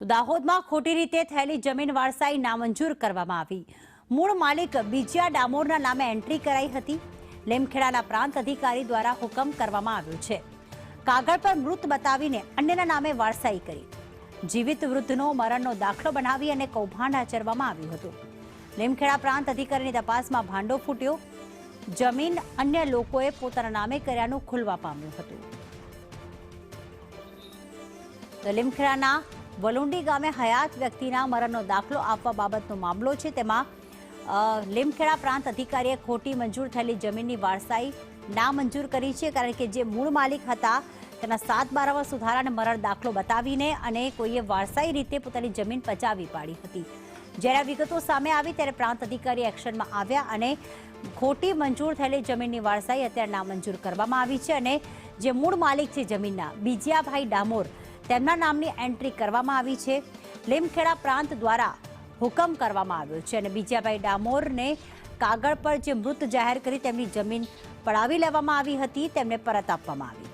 દાહોદમાં ખોટી રીતે થયેલી જમીન વારસાઈ નામંજૂર કરવામાં આવી. મૂળ માલિક બીજિયા ડામોરના નામે એન્ટ્રી કરાઈ હતી. લીમખેડાના પ્રાંત અધિકારી દ્વારા હુકમ કરવામાં આવ્યો છે. કાગળ પર મૃત બતાવીને અન્યના નામે વારસાઈ કરી. જીવિત વૃદ્ધનો મરણનો દાખલો બનાવી અને કૌભાંડ આચરવામાં આવ્યું હતું. લીમખેડા પ્રાંત અધિકારીની તપાસમાં ભાંડો ફૂટ્યો. જમીન અન્ય લોકોએ પોતાના નામે કર્યાનું ખુલવા પામ્યું હતું. તો લીમખેડાના વલુંડી ગામે હયાત વ્યક્તિના મરણનો દાખલો આપવા બાબતનો મામલો છે. તેમાં લીમખેડા પ્રાંત અધિકારીએ ખોટી મંજૂર થયેલી જમીનની વારસાઈ નામંજૂર કરી છે, કારણ કે જે મૂળ માલિક હતા તેના 7 બારામાં સુધારાને મરણ દાખલો બતાવીને અને કોઈએ વારસાઈ રીતે પોતાની જમીન પચાવી પાડી હતી. જ્યારે વિગતો સામે આવી ત્યારે પ્રાંત અધિકારી એક્શનમાં આવ્યા અને ખોટી મંજૂર થયેલી જમીનની વારસાઈ અત્યારે નામંજૂર કરવામાં આવી છે. અને જે મૂળ માલિક છે જમીનના બીજિયાભાઈ ડામોર, તેમના નામની એન્ટ્રી કરવામાં આવી છે. લીમખેડા પ્રાંત દ્વારા હુકમ કરવામાં આવ્યો છે અને બીજિયાભાઈ ડામોરને કાગળ પર જે મૃત જાહેર કરી તેમની જમીન પડાવી લેવામાં આવી હતી તેમને પરત આપવામાં આવી.